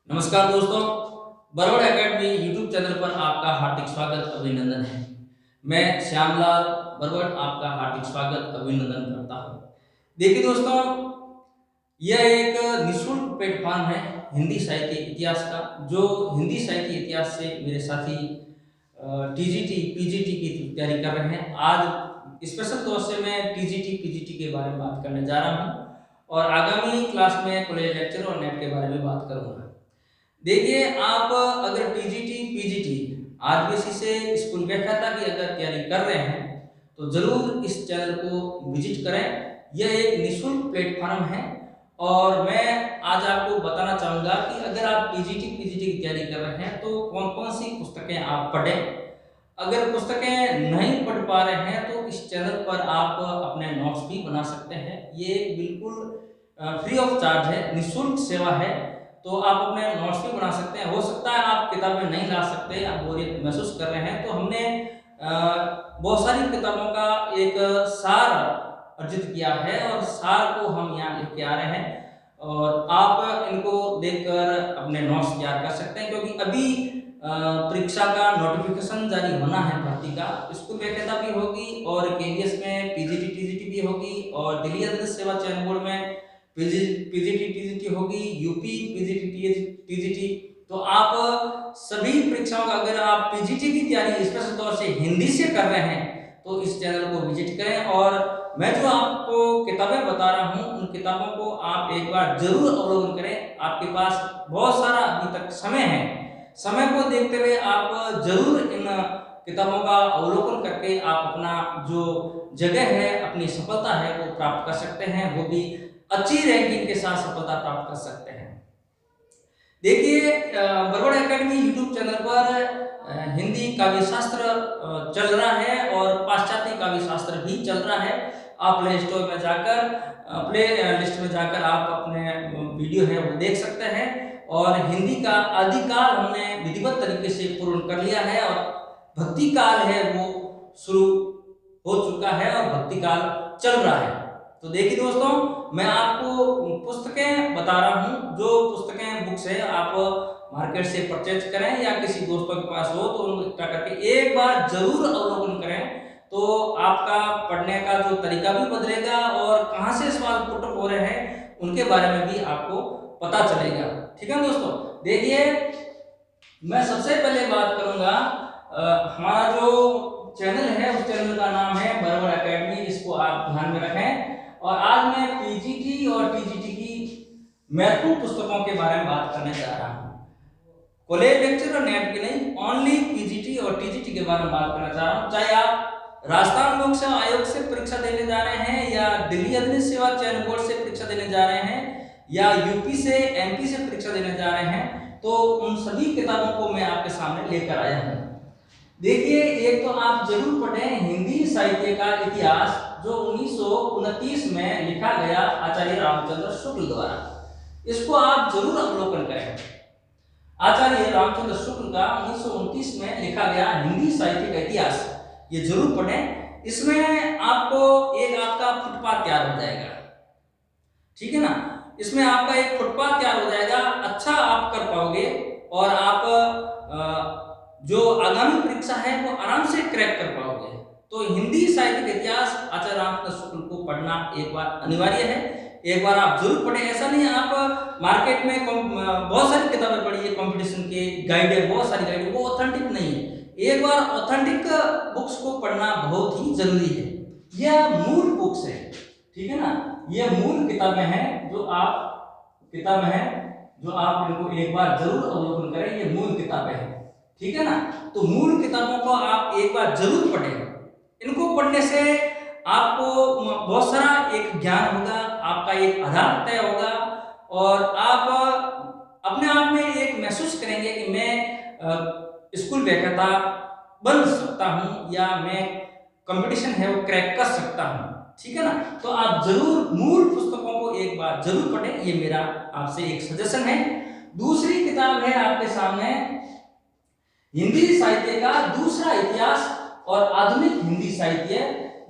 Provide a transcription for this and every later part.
नमस्कार दोस्तों, Barwad academy YouTube channel पर आपका हार्दिक स्वागत अभिनंदन है। मैं श्यामलाल बरवड़ आपका हार्दिक स्वागत अभिनंदन करता हूँ। देखिए दोस्तों, यह एक निःशुल्क प्लेटफॉर्म है हिंदी साहित्य इतिहास का, जो हिंदी साहित्य इतिहास से मेरे साथी टीजीटी, पीजीटी की तैयारी कर रहे हैं। आज स्पेशल तौर से मैं टीजीटी, पीजीटी के बारे में बात करने जा रहा हूँ और आगामी क्लास में कॉलेज लेक्चर और नेट के बारे में बात करूँगा। देखिए, आप अगर टीजीटी, पीजीटी आरबीएससी से स्कूल व्याख्याता की अगर तैयारी कर रहे हैं, तो ज़रूर इस चैनल को विजिट करें। यह एक निःशुल्क प्लेटफॉर्म है और मैं आज आपको बताना चाहूँगा कि अगर आप टीजीटी, पीजीटी की तैयारी कर रहे हैं, तो कौन-कौन सी पुस्तकें आप पढ़ें। अगर पुस्तकें नहीं पढ़ पा रहे हैं, तो इस चैनल पर आप अपने नोट्स भी बना सकते हैं। ये बिल्कुल फ्री ऑफ चार्ज है, निःशुल्क सेवा है। तो आप अपने नोट्स भी बना सकते हैं। हो सकता है आप किताबें नहीं ला सकते, आप बोरियत महसूस कर रहे हैं, तो हमने बहुत सारी किताबों का एक सार अर्जित किया है और सार को हम यहाँ लेके आ रहे हैं और आप इनको देखकर अपने नोट्स तैयार कर सकते हैं। क्योंकि अभी परीक्षा का नोटिफिकेशन जारी होना है भर्ती का, स्कूल व्याख्याता भी होगी और केवीएस में पीजीटी, टीजीटी भी होगी और दिल्ली अधीनस्थ सेवा चयन बोर्ड में पीजीटी, टीजीटी होगी, यूपी पीजीटी, टीजीटी। तो आप सभी परीक्षाओं का अगर आप पीजीटी की तैयारी स्पेशल तौर से हिंदी से कर रहे हैं, तो इस चैनल को विजिट करें और मैं जो आपको किताबें बता रहा हूँ, उन किताबों को आप एक बार जरूर अवलोकन करें। आपके पास बहुत सारा अभी तक समय है, समय को देखते हुए आप जरूर इन किताबों का अवलोकन करके आप अपना जो जगह है, अपनी सफलता है, वो प्राप्त कर सकते हैं, वो भी अच्छी रैंकिंग के साथ सफलता प्राप्त कर सकते हैं। देखिए, बरवड़ एकेडमी यूट्यूब चैनल पर हिंदी काव्य शास्त्र चल रहा है और पाश्चात्य काव्य शास्त्र भी चल रहा है। आप प्ले स्टोर में जाकर, प्ले लिस्ट में जाकर आप अपने वीडियो है वो देख सकते हैं और हिंदी का आदिकाल हमने विधिवत तरीके से पूर्ण कर लिया है और भक्ति काल है वो शुरू हो चुका है और भक्ति काल चल रहा है। तो देखिए दोस्तों, मैं आपको पुस्तकें बता रहा हूँ, जो पुस्तकें बुक्स है आप मार्केट से परचेज करें या किसी दोस्तों के पास हो तो उनको इकट्ठा करके एक बार जरूर अवलोकन करें, तो आपका पढ़ने का जो तरीका भी बदलेगा और कहाँ से सवाल पुट हो रहे हैं उनके बारे में भी आपको पता चलेगा। ठीक है दोस्तों, देखिए मैं सबसे पहले बात करूंगा, हमारा जो चैनल है उस चैनल का नाम है बरवड़ एकेडमी, इसको आप ध्यान में रखें। और आज मैं पीजीटी और टीजीटी की महत्वपूर्ण पुस्तकों के बारे में बात करने जा रहा हूँ। कॉलेज लेक्चर और नेट के नहीं, ओनली पीजीटी और टीजीटी के बारे में बात करना चाह रहा हूँ। चाहे आप राजस्थान लोक सेवा आयोग से परीक्षा देने जा रहे हैं या दिल्ली अधीनस्थ सेवा चयन बोर्ड से परीक्षा देने जा रहे हैं या यूपी से, एमपी से परीक्षा देने जा रहे हैं, तो उन सभी किताबों को मैं आपके सामने लेकर आया हूँ। देखिए, एक तो आप जरूर पढ़ें हिंदी साहित्य का इतिहास, जो 1929 में लिखा गया आचार्य रामचंद्र शुक्ल द्वारा। इसको आप जरूर अवलोकन करें। आचार्य रामचंद्र शुक्ल का 1929 में लिखा गया हिंदी साहित्य का इतिहास, ये जरूर पढ़ें। इसमें आपको एक आपका फुटपाथ तैयार हो जाएगा, ठीक है ना। इसमें आपका एक फुटपाथ तैयार हो जाएगा, अच्छा आप कर पाओगे और आप जो आगामी परीक्षा है वो आराम से क्रैक कर पाओगे। तो हिंदी साहित्य का इतिहास आचार्य रामचंद्र शुक्ल को पढ़ना एक बार अनिवार्य है, एक बार आप जरूर पढ़ें। ऐसा नहीं है आप मार्केट में बहुत सारी किताबें पढ़ी है, कंपटीशन के गाइड है, बहुत सारी गाइड है, वो ऑथेंटिक नहीं है। एक बार ऑथेंटिक बुक्स को पढ़ना बहुत ही जरूरी है। यह मूल बुक्स है, ठीक है ना, ये मूल किताबें हैं जो आप इनको एक बार जरूर अवलोकन करें। ये मूल किताबें हैं, ठीक है ना। तो मूल किताबों को आप एक बार जरूर पढ़ें। इनको पढ़ने से आपको बहुत सारा एक ज्ञान होगा, आपका एक आधार तय होगा और आप अपने आप में एक महसूस करेंगे कि मैं स्कूल व्याख्याता बन सकता हूं या मैं कंपटीशन है वो क्रैक कर सकता हूं, ठीक है ना। तो आप जरूर मूल पुस्तकों को एक बार जरूर पढ़ें, ये मेरा आपसे एक सजेशन है। दूसरी किताब है आपके सामने हिंदी साहित्य का दूसरा इतिहास और आधुनिक हिंदी साहित्य,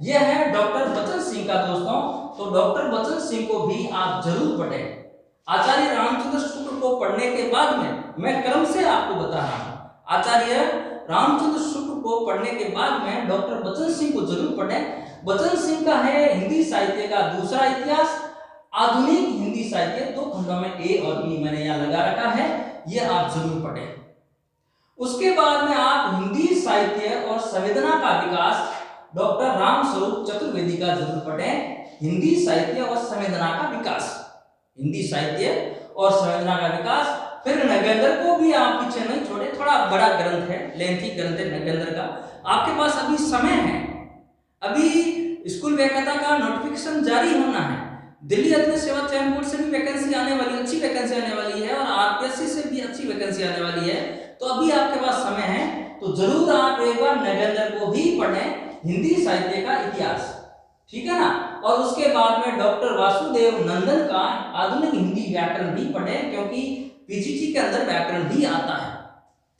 यह है डॉक्टर बचन सिंह का दोस्तों। तो डॉक्टर बचन सिंह को भी आप जरूर पढ़ें। आचार्य रामचंद्र शुक्ल को पढ़ने के बाद में मैं क्रम से आपको बता रहा हूं, आचार्य रामचंद्र शुक्ल को पढ़ने के बाद में डॉक्टर बचन सिंह को जरूर पढ़ें। बचन सिंह का है हिंदी साहित्य का दूसरा इतिहास, आधुनिक हिंदी साहित्य, 2 खंडों में ए और बी मैंने यहाँ लगा रखा है, ये आप जरूर पढ़ें। उसके बाद में आप हिंदी साहित्य और संवेदना का विकास डॉक्टर रामस्वरूप चतुर्वेदी का जरूर पढ़ें। हिंदी साहित्य और संवेदना का विकास, हिंदी साहित्य और संवेदना का विकास। फिर नगेंद्र को भी आप पीछे नहीं छोड़े, थोड़ा बड़ा ग्रंथ है, लेंथी ग्रंथ है नगेंद्र का। आपके पास अभी समय है, अभी स्कूल व्याख्याता का नोटिफिकेशन जारी होना है, दिल्ली अग्नि सेवा चयन बोर्ड से भी वैकेंसी आने वाली, अच्छी वैकेंसी आने वाली है, और आरपीएससी से भी अच्छी वैकेंसी आने वाली है। तो अभी आपके पास समय है, तो जरूर आप एक बार नगेंद्र को भी पढ़ें, हिंदी साहित्य का इतिहास, ठीक है ना। और उसके बाद में डॉक्टर वासुदेव नंदन का आधुनिक हिंदी व्याकरण भी पढ़ें, क्योंकि पीजीटी के अंदर व्याकरण भी आता है,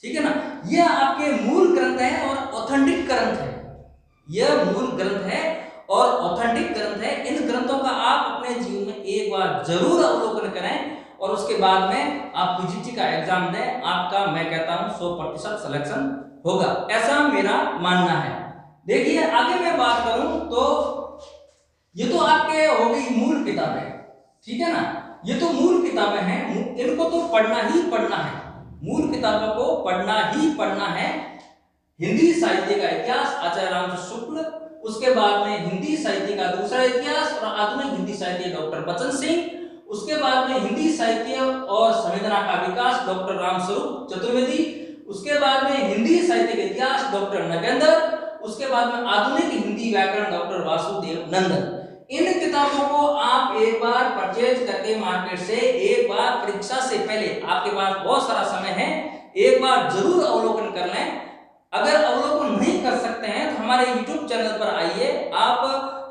ठीक है ना। यह आपके मूल ग्रंथ है और ऑथेंटिक ग्रंथ है, यह मूल ग्रंथ है और ऑथेंटिक ग्रंथ है। इन ग्रंथों का आप अपने जीवन में एक बार जरूर अवलोकन करें, और उसके बाद में आप पीजीटी का एग्जाम दें, आपका मैं कहता हूं 100% सिलेक्शन होगा, ऐसा मेरा मानना है। देखिए आगे मैं बात करूं तो ये तो आपके हो गई मूल किताबें, ठीक है ना, ये तो मूल किताबें हैं, इनको तो पढ़ना ही पढ़ना है, मूल किताबों को पढ़ना ही पढ़ना है। हिंदी साहित्य का इतिहास आचार्य रामचंद्र शुक्ल, उसके बाद में हिंदी साहित्य का दूसरा इतिहास और आधुनिक हिंदी साहित्य डॉक्टर बचन सिंह, उसके बाद में हिंदी साहित्य और संवेदना का विकास डॉक्टर रामस्वरूप चतुर्वेदी, उसके बाद में हिंदी साहित्य का इतिहास डॉक्टर नगेंद्र, उसके बाद में आधुनिक हिंदी व्याकरण डॉक्टर वासुदेव नंदन। इन किताबों को आप एक बार परचेज करके मार्केट से, एक बार परीक्षा से पहले, आपके पास बहुत सारा समय है, एक बार जरूर अवलोकन कर लें। अगर अवलोकन नहीं कर सकते हैं तो हमारे YouTube चैनल पर आइए, आप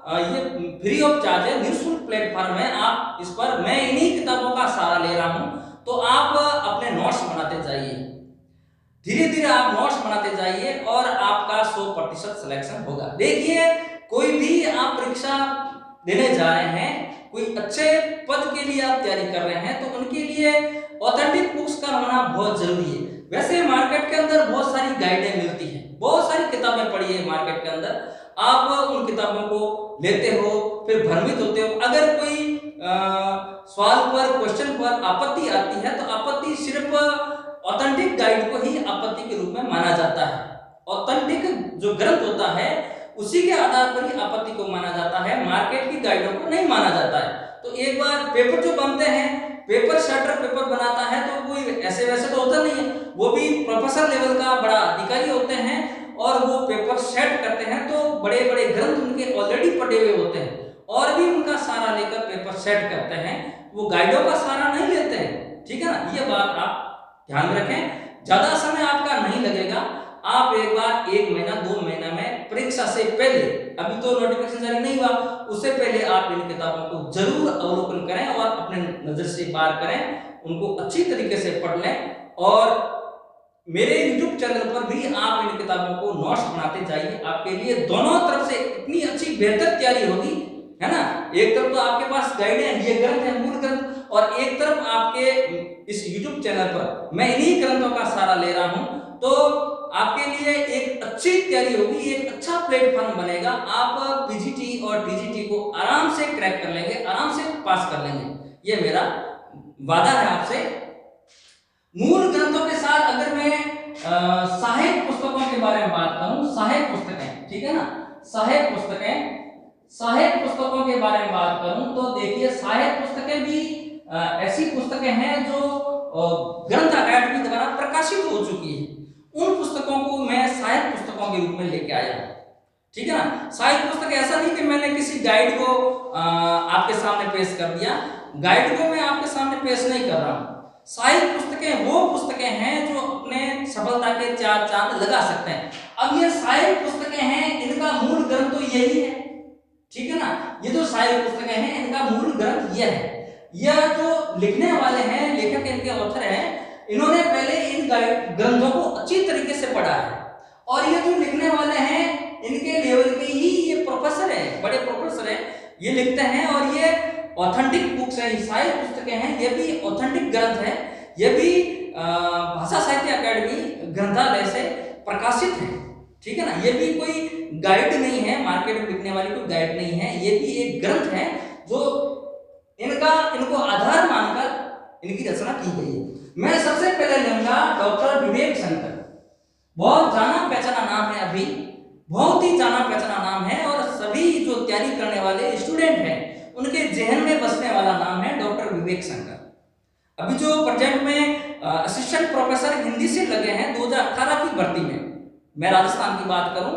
ये फ्री ऑफ चार्ज है, निःशुल्क प्लेटफॉर्म है, आप इस पर, मैं इन्हीं किताबों का सहारा ले रहा हूं, तो आप अपने नोट्स बनाते जाइए, धीरे धीरे आप नोट्स बनाते जाइए और आपका 100% सिलेक्शन होगा। देखिए कोई भी आप परीक्षा देने जा रहे हैं, कोई अच्छे पद के लिए आप तैयारी कर रहे हैं, तो उनके लिए ऑथेंटिक बुक्स का होना बहुत जरूरी है। वैसे मार्केट के अंदर बहुत सारी गाइडें मिलती हैं, बहुत सारी किताबें पढ़ी है मार्केट के अंदर, आप उन किताबों को लेते हो, फिर भ्रमित होते हो। अगर कोई सवाल पर, क्वेश्चन पर आपत्ति आती है, तो आपत्ति सिर्फ ऑथेंटिक गाइड को ही आपत्ति के रूप में माना जाता है। ऑथेंटिक जो ग्रंथ होता है उसी के आधार पर ही आपत्ति को माना जाता है, मार्केट की गाइडों को नहीं माना जाता है। तो एक बार पेपर जो बनते हैं, पेपर सेटर पेपर बनाता है, तो कोई ऐसे वैसे तो होता नहीं है, वो भी प्रोफेसर लेवल का बड़ा अधिकारी होते हैं और वो पेपर सेट करते हैं, तो बड़े बड़े ग्रंथ उनके ऑलरेडी पढ़े हुए होते हैं और भी उनका सहारा लेकर पेपर सेट करते हैं, वो गाइडों का सहारा नहीं लेते हैं, ठीक है ना। ये बात आप ध्यान रखें, ज्यादा समय आपका नहीं लगेगा, आप एक बार 1 महीना 2 महीना में परीक्षा से पहले, अभी तो नोटिफिकेशन जारी नहीं हुआ, उससे पहले आप इन किताबों को जरूर अवलोकन करें और अपने नजर से पार करें, उनको अच्छी तरीके से पढ़ लें। और मेरे YouTube चैनल पर भी आप इन किताबों को नोट्स बनाते जाइए, आपके लिए दोनों तरफ से इतनी अच्छी बेहतर तैयारी होगी, है ना। एक तरफ तो आपके पास गाइड है, ये ग्रंथ है मूल ग्रंथ, और एक तरफ आपके इस YouTube चैनल पर मैं इन्हीं ग्रंथों का सहारा ले रहा हूं, तो आपके लिए एक अच्छी तैयारी होगी, एक अच्छा प्लेटफॉर्म बनेगा, आप पीजीटी और टीजीटी को आराम से क्रैक कर लेंगे, आराम से पास कर लेंगे, ये मेरा वादा है आपसे। मूल ग्रंथों के साथ अगर मैं सहायक पुस्तकों के बारे में बात करूं, सहायक पुस्तकें, ठीक है ना, सहायक पुस्तकों के बारे में बात करूं, तो देखिए सहायक पुस्तकें भी ऐसी पुस्तकें हैं जो ग्रंथ अकादमी द्वारा प्रकाशित हो चुकी है, उन पुस्तकों को मैं सहायक पुस्तकों के रूप में लेके आया हूं, ठीक है ना। सहायक पुस्तक ऐसा नहीं कि मैंने किसी गाइड को आपके सामने पेश कर दिया, गाइड को मैं आपके सामने पेश नहीं कर रहा हूं। सहायक पुस्तकें वो पुस्तकें हैं जो अपने सफलता के 4 चांद लगा सकते हैं। अब ये सहायक पुस्तकें हैं, इनका मूल ग्रंथ तो यही है, ठीक है ना, ये जो सहायक पुस्तकें हैं इनका मूल ग्रंथ यह है। यह जो लिखने वाले हैं, लेखक इनके ऑथर हैं, इन्होंने पहले इन ग्रंथों को अच्छी तरीके से पढ़ा है, और ये जो लिखने वाले हैं इनके लेवल के ही ये प्रोफेसर हैं, बड़े प्रोफेसर हैं, ये लिखते हैं और ये ऑथेंटिक बुक्स हैं, सारी पुस्तकें हैं, ये भी ऑथेंटिक ग्रंथ है, ये भी भाषा साहित्य अकादमी ग्रंथालय से प्रकाशित है। ठीक है ना, ये भी कोई गाइड नहीं है, मार्केट में बिकने वाली कोई गाइड नहीं है, ये भी एक ग्रंथ है जो इनको आधार मानकर इनकी रचना की गई है। मैं सबसे पहले लूंगा डॉक्टर विवेक शंकर। बहुत जाना पहचाना नाम है, अभी बहुत ही जाना पहचाना नाम है, और सभी जो तैयारी करने वाले स्टूडेंट हैं उनके जहन में बसने वाला नाम है डॉक्टर विवेक शंकर। अभी जो प्रेजेंट में असिस्टेंट प्रोफेसर हिंदी से लगे हैं 2018 की भर्ती में, मैं राजस्थान की बात करूं,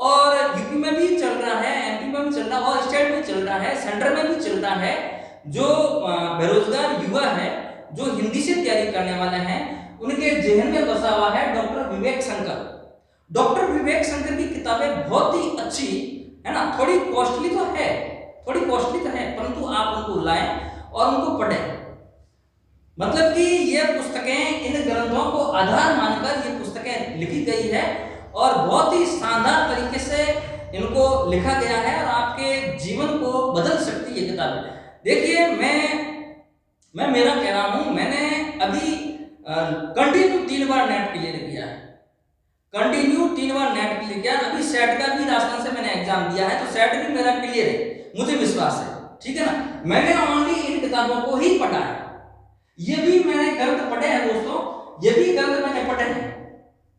और यूपी में भी चल रहा है, एमपी में भी चल रहा है, और स्टेट में चल रहा है, सेंटर में भी चल रहा है। जो बेरोजगार युवा है जो हिंदी से तैयारी करने वाले हैं उनके जहन में बसा हुआ है डॉक्टर विवेक शंकर। डॉक्टर विवेक शंकर की किताबें बहुत ही अच्छी है ना, थोड़ी कॉस्टली तो है, परंतु आप उनको लाएं और उनको पढ़ें। मतलब कि ये पुस्तकें, इन ग्रंथों को आधार मानकर ये पुस्तकें लिखी गई है, और बहुत ही शानदार तरीके से इनको लिखा गया है, और आपके जीवन को बदल सकती है किताबें। देखिए, मैं मेरा कह रहा हूं, मैंने अभी कंटिन्यू 3 बार नेट क्लियर किया है, कंटिन्यू 3 बार नेट क्लियर किया। अभी सेट का भी राजस्थान से मैंने एग्जाम दिया है, तो सेट भी मेरा क्लियर है, मुझे विश्वास है। ठीक है ना, मैंने ओनली इन किताबों को ही पढ़ा है। ये भी मैंने ग्रंथ पढ़े हैं दोस्तों, ये भी ग्रंथ मैंने पढ़े हैं,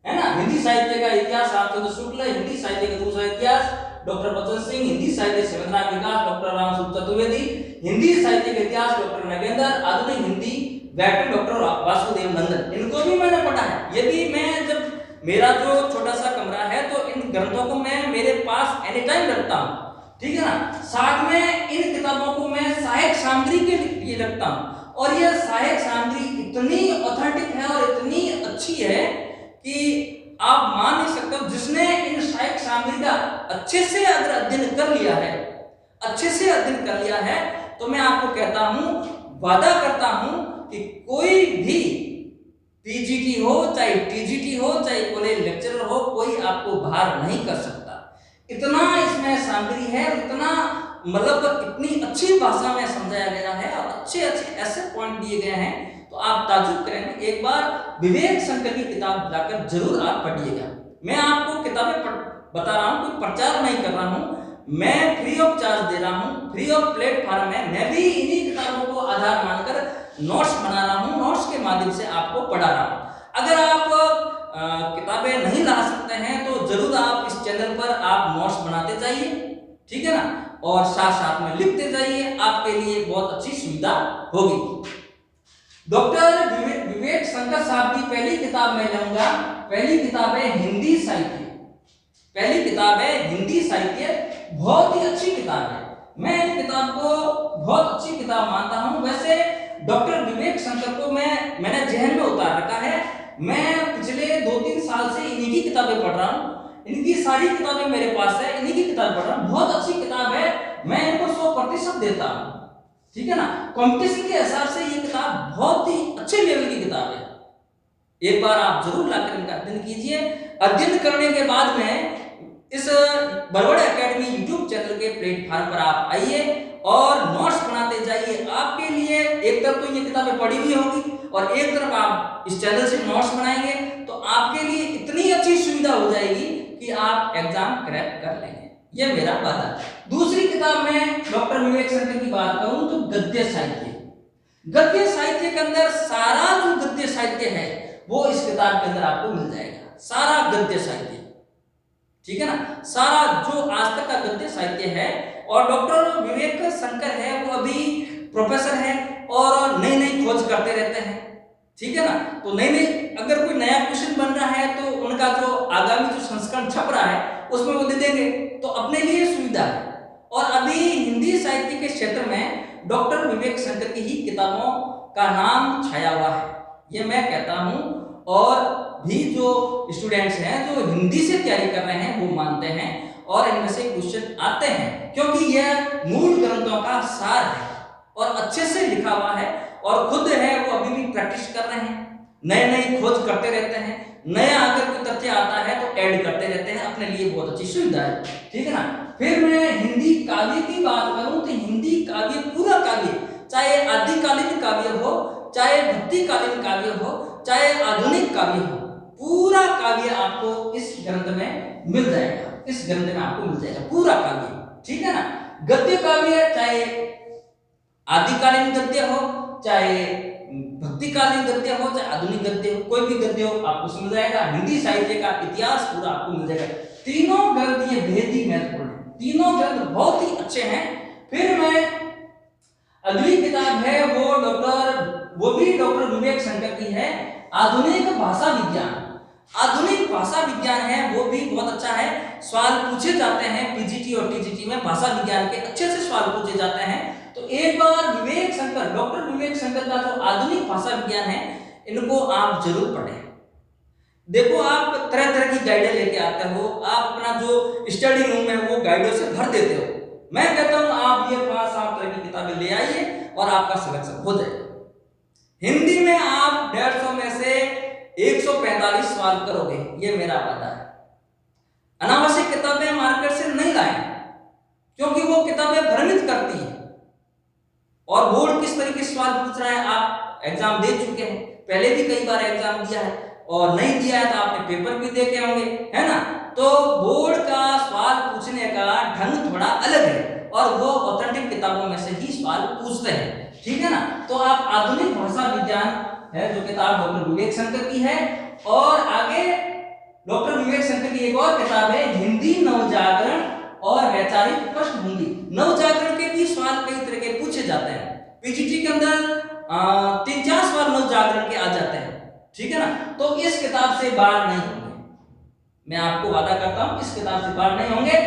है ना। हिंदी साहित्य का इतिहास रामचंद्र शुक्ल, हिंदी साहित्य का दूसरा इतिहास डॉक्टर बच्चन सिंह, हिंदी साहित्य शिवेंद्रनाथ विकास डॉक्टर रामसूत्र चतुर्वेदी, हिंदी साहित्य का इतिहास डॉक्टर नगेंद्र, आधुनिक हिंदी व्याकरण डॉक्टर वासुदेव नंदन, इनको भी मैंने पढ़ा है। ये भी मैं, जब मेरा जो छोटा सा कमरा है तो इन ग्रंथों को मैं मेरे पास एनी टाइम रखता हूँ। ठीक है ना, साथ में इन किताबों को मैं सहायक सामग्री के लिए रखता हूँ, और यह सहायक सामग्री इतनी ऑथेंटिक है और इतनी अच्छी है कि आप मान नहीं सकते हो। जिसने इन सहायक सामग्री का अच्छे से अगर अध्ययन कर लिया है, तो मैं आपको कहता हूं, वादा करता हूं कि कोई भी पीजीटी हो, चाहे टीजीटी हो, चाहे कॉलेज लेक्चरर हो, कोई आपको भार नहीं कर सकता। इतना इसमें सामग्री है, इतना मतलब इतनी अच्छी भाषा में समझाया गया है, और अच्छे ऐसे पॉइंट दिए गए हैं, तो आप ताजुब करेंगे। एक बार विवेक शंकर की किताब जाकर जरूर आप पढ़िएगा। मैं आपको किताबें बता रहा हूँ, कोई प्रचार नहीं कर रहा हूँ, मैं फ्री ऑफ चार्ज दे रहा हूँ, फ्री ऑफ प्लेटफॉर्म है। मैं भी इन्हीं किताबों को आधार मानकर नोट्स बना रहा हूँ, नोट्स के माध्यम से आपको पढ़ा रहा हूँ। अगर आप किताबें नहीं ला सकते हैं तो जरूर आप इस चैनल पर आप नोट्स बनाते जाइए, ठीक है ना, और साथ साथ में लिखते जाइए, आपके लिए बहुत अच्छी सुविधा होगी। डॉक्टर विवेक शंकर साहब की पहली किताब मैं लूंगा, पहली किताब है हिंदी साहित्य। पहली किताब है हिंदी साहित्य, बहुत ही अच्छी किताब है। मैं इस किताब को बहुत अच्छी किताब मानता हूं। वैसे डॉक्टर विवेक शंकर को मैंने जहन में उतार रखा है। मैं पिछले 2-3 साल से इन्हीं की किताबें पढ़ रहा हूं, इनकी सारी किताबें मेरे पास है, इन्हीं की किताब पढ़ रहा हूं। बहुत अच्छी किताब है, मैं इनको 100% देता हूं, ठीक है ना। कंपटीशन के हिसाब से ये किताब बहुत ही अच्छे लेवल की किताब है। एक बार आप जरूर लाकर इनका अध्ययन कीजिए। अध्ययन करने के बाद में इस बरवड़ एकेडमी यूट्यूब चैनल के प्लेटफॉर्म पर आप आइए और नोट्स बनाते जाइए। आपके लिए एक तरफ तो ये किताबें पढ़ी हुई होगी और एक तरफ आप इस चैनल से नोट्स बनाएंगे, तो आपके लिए इतनी अच्छी सुविधा हो जाएगी कि आप एग्जाम क्रैक कर लेंगे। ये मेरा वादा है। दूसरी किताब में डॉक्टर विवेक शंकर की बात करूं तो गद्य साहित्य। गद्य साहित्य के अंदर सारा जो गद्य साहित्य है वो इस किताब के अंदर आपको मिल जाएगा। सारा गद्य साहित्य, ठीक है ना, सारा जो आज तक का गद्य साहित्य है। और डॉक्टर विवेक शंकर है वो अभी प्रोफेसर है और नई नई खोज करते रहते हैं, ठीक है ना। तो नई अगर कोई नया क्वेश्चन बन रहा है तो उनका जो आगामी जो संस्करण छप रहा है उसमें वो दे देंगे, तो अपने लिए सुविधा है। और अभी हिंदी साहित्य के क्षेत्र में डॉक्टर विवेक शंकर की ही किताबों का नाम छाया हुआ है, ये मैं कहता हूँ। और भी जो स्टूडेंट्स हैं जो हिंदी से तैयारी कर रहे हैं वो मानते हैं और इनमें से क्वेश्चन आते हैं, क्योंकि यह मूल ग्रंथों का सार है और अच्छे से लिखा हुआ है। और खुद है वो अभी भी प्रैक्टिस कर रहे हैं, नए नई खोज करते रहते हैं, नया अगर कोई तथ्य आता है तो ऐड करते रहते हैं, अपने लिए बहुत अच्छी सुविधा है, ठीक है ना। फिर मैं हिंदी काव्य की बात करूं तो हिंदी काव्य, पूरा काव्य, चाहे आदिकालीन काव्य हो, चाहे भक्तिकालीन काव्य हो, चाहे आधुनिक काव्य हो, पूरा काव्य आपको इस ग्रंथ में मिल जाएगा, इस ग्रंथ में आपको मिल जाएगा पूरा काव्य, ठीक है ना। गद्य काव्य, चाहे आदिकालीन गद्य हो, चाहे भक्तिकालीन गद्य हो, चाहे आधुनिक गद्य हो, कोई भी गद्य हो आपको मिल जाएगा। हिंदी साहित्य का इतिहास पूरा आपको मिल जाएगा। तीनों ग्रंथ ये बेहद ही महत्वपूर्ण है, तीनों ग्रंथ बहुत ही अच्छे हैं। फिर मैं अगली किताब है वो भी डॉक्टर विवेक शंकर की है, आधुनिक भाषा विज्ञान। आधुनिक भाषा विज्ञान है, वो भी बहुत अच्छा है। सवाल पूछे जाते हैं पीजीटी और टीजीटी में, भाषा विज्ञान के अच्छे से सवाल पूछे जाते हैं। तो एक बार विवेक शंकर, डॉक्टर विवेक शंकर का जो आधुनिक भाषा विज्ञान है, इनको आप जरूर पढ़ें। देखो, आप तरह तरह की गाइडें लेके आते हो, आप अपना जो स्टडी रूम है वो गाइडों से भर देते हो। मैं कहता हूं आप ये 5-7 तरह की किताबें ले आइए और आपका सिलेक्शन हो जाएगा। हिंदी में आप 150 में से 145 सवाल करोगे, ये मेरा वादा है। अनावश्यक किताबें मार्केट से नहीं लाएं, क्योंकि वो किताबें भ्रमित करती हैं। और बोर्ड किस तरीके से सवाल पूछ रहा है, आप एग्जाम दे चुके हैं, पहले भी कई बार एग्जाम दिया है, और नहीं दिया है तो आपने पेपर भी देखे होंगे, है ना। तो बोर्ड का सवाल पूछने का ढंग थोड़ा अलग है, और वो ऑथेंटिक किताबों में से ही सवाल पूछते हैं, ठीक है ना। तो आप आधुनिक भाषा विज्ञान है जो किताब डॉक्टर विवेक शंकर की है, और आगे डॉक्टर विवेक शंकर की एक और किताब है हिंदी नवजागरण और वैचारिक पृष्ठभूमि। नवजागरण के भी सवाल कई तरह के पूछे जाते हैं, पीजीटी के अंदर 3-4 सवाल नवजागरण के आ जाते हैं, ठीक है ना। तो इस किताब से बाहर नहीं होंगे, मैं आपको वादा करता हूं, इस किताब से बाहर नहीं होंगे।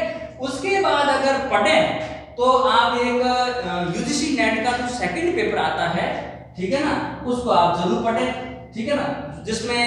उसके बाद अगर पढ़ें तो आप एक यूजीसी नेट का जो सेकंड पेपर आता है, ठीक है ना, उसको आप जरूर पढ़ें, ठीक है ना, जिसमें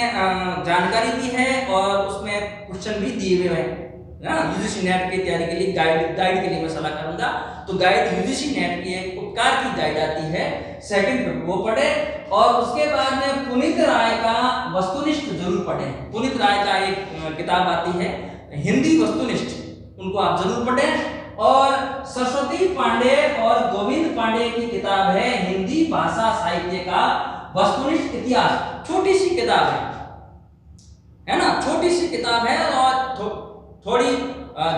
जानकारी भी है और उसमें क्वेश्चन भी दिए हुए हैं ना। यूजीसी नेट की तैयारी के लिए गाइड के लिए मैं सलाह करूंगा, तो गाइड यूजीसी नेट की एक उपकार की गाइड आती है, सेकंड पेपर वो पढ़े। और उसके बाद में पुनीत राय का वस्तुनिष्ठ जरूर पढ़ें। पुनीत राय का एक किताब आती है हिंदी वस्तुनिष्ठ, उनको आप जरूर पढ़ें। और सरस्वती पांडे और गोविंद पांडे की किताब है हिंदी भाषा साहित्य का वस्तुनिष्ठ इतिहास, छोटी सी किताब है ना, छोटी सी किताब है और थोड़ी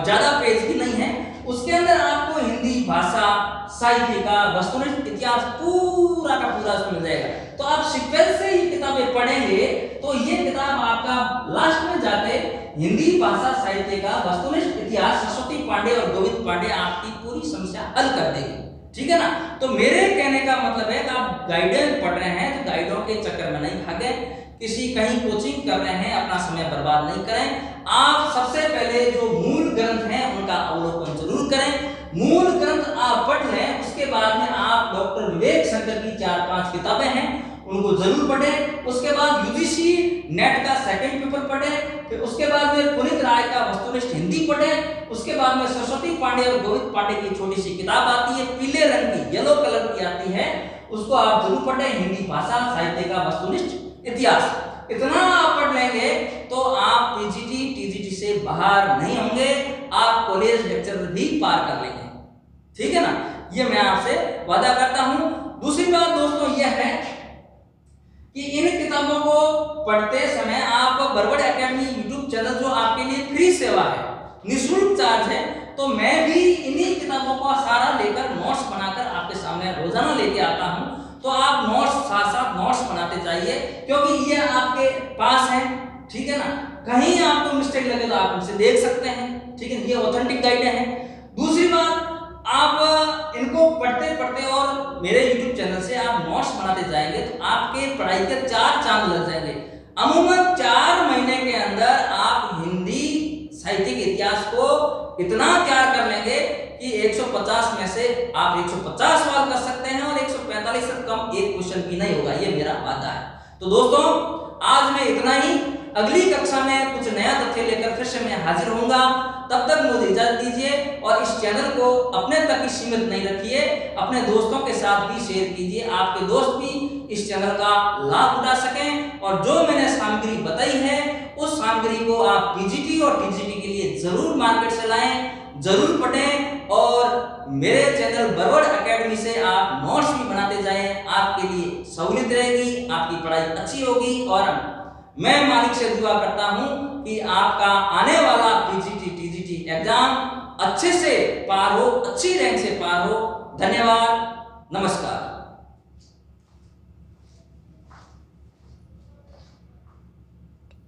ज्यादा पेज की नहीं है। उसके अंदर आपको हिंदी भाषा साहित्य का वस्तुनिष्ठ इतिहास पूरा का पूरा मिल जाएगा। तो आप सीक्वेंस से ही किताबें पढ़ेंगे तो ये किताब आपका लास्ट में जाके हिंदी भाषा साहित्य का वस्तुनिष्ठ इतिहास सरस्वती पांडे और गोविंद पांडे आपकी पूरी समस्या हल कर देगी, ठीक है ना। तो मेरे कहने का मतलब है कि आप गाइडेंस पढ़ रहे हैं तो गाइडों के चक्कर में नहीं भागे, किसी कहीं कोचिंग कर रहे हैं अपना समय बर्बाद नहीं करें। आप सबसे पहले जो मूल ग्रंथ हैं उनका अवलोकन जरूर करें, मूल ग्रंथ आप पढ़ लें, उसके बाद में आप डॉक्टर विवेक शंकर की 4-5 किताबें हैं उनको जरूर पढ़ें। उसके बाद यूजीसी नेट का सेकंड पेपर पढ़ें, फिर उसके बाद में पुनीत राय का वस्तुनिष्ठ हिंदी पढ़ें। उसके बाद में सरस्वती पांडे और गोविंद पांडे की छोटी सी किताब आती है पीले रंग की, येलो कलर की आती है, उसको आप जरूर पढ़ें, हिंदी भाषा साहित्य का वस्तुनिष्ठ इतिहास। इतना आप पढ़ लेंगे तो आप पीजीटी टीजीटी से बाहर नहीं होंगे, आप कॉलेज लेक्चर भी पार कर लेंगे, ठीक है ना, ये मैं आपसे वादा करता हूं। दूसरी बात दोस्तों यह है कि इन किताबों को पढ़ते समय आप बरबड़ एकेडमी यूट्यूब चैनल जो आपके लिए फ्री सेवा है, निःशुल्क चार्ज है, तो मैं भी इन्हीं किताबों का सारा लेकर नोट्स बनाकर आपके सामने रोजाना लेके आता हूं। तो आप नोट्स साथ साथ नोट्स बनाते जाइए, क्योंकि ये आपके पास है, ठीक है ना, कहीं आपको मिस्टेक लगे तो आप उनसे देख सकते हैं, ठीक है, ये ऑथेंटिक गाइड है। दूसरी बात, आप इनको पढ़ते पढ़ते और मेरे YouTube चैनल से आप नोट्स बनाते जाएंगे तो आपके पढ़ाई के 4 चांद लग जाएंगे। अमूमन 4 महीने के अंदर आप हिंदी साहित्य के इतिहास को इतना तैयार कर लेंगे कि 150 में से आप 150 सवाल कर सकते हैं और 145 से कम एक क्वेश्चन भी नहीं होगा, ये मेरा वादा है। तो दोस्तों आज मैं इतना ही, अगली कक्षा में कुछ नया तथ्य लेकर फिर से मैं हाजिर होऊंगा। तब तक मुझे इजाजत दीजिए और इस चैनल को अपने तक ही सीमित नहीं रखिए, अपने दोस्तों के साथ भी शेयर कीजिए। आपके दोस्त भी इस चैनल का लाभ उठा सकें और जो मैंने सामग्री बताई है उस सामग्री को आप पीजीटी और टीजीटी के लिए जरूर मार्केट से लाएं, जरूर पढ़ें और मेरे चैनल बरवड़ एकेडमी से आप नोट्स भी बनाते जाएं। आपके लिए सहूलियत रहेगी, आपकी पढ़ाई अच्छी होगी और मैं मालिक से दुआ करता हूं कि आपका आने वाला पीजीटी टीजीटी एग्जाम अच्छे से पार हो, अच्छी रैंक से पार हो। धन्यवाद, नमस्कार।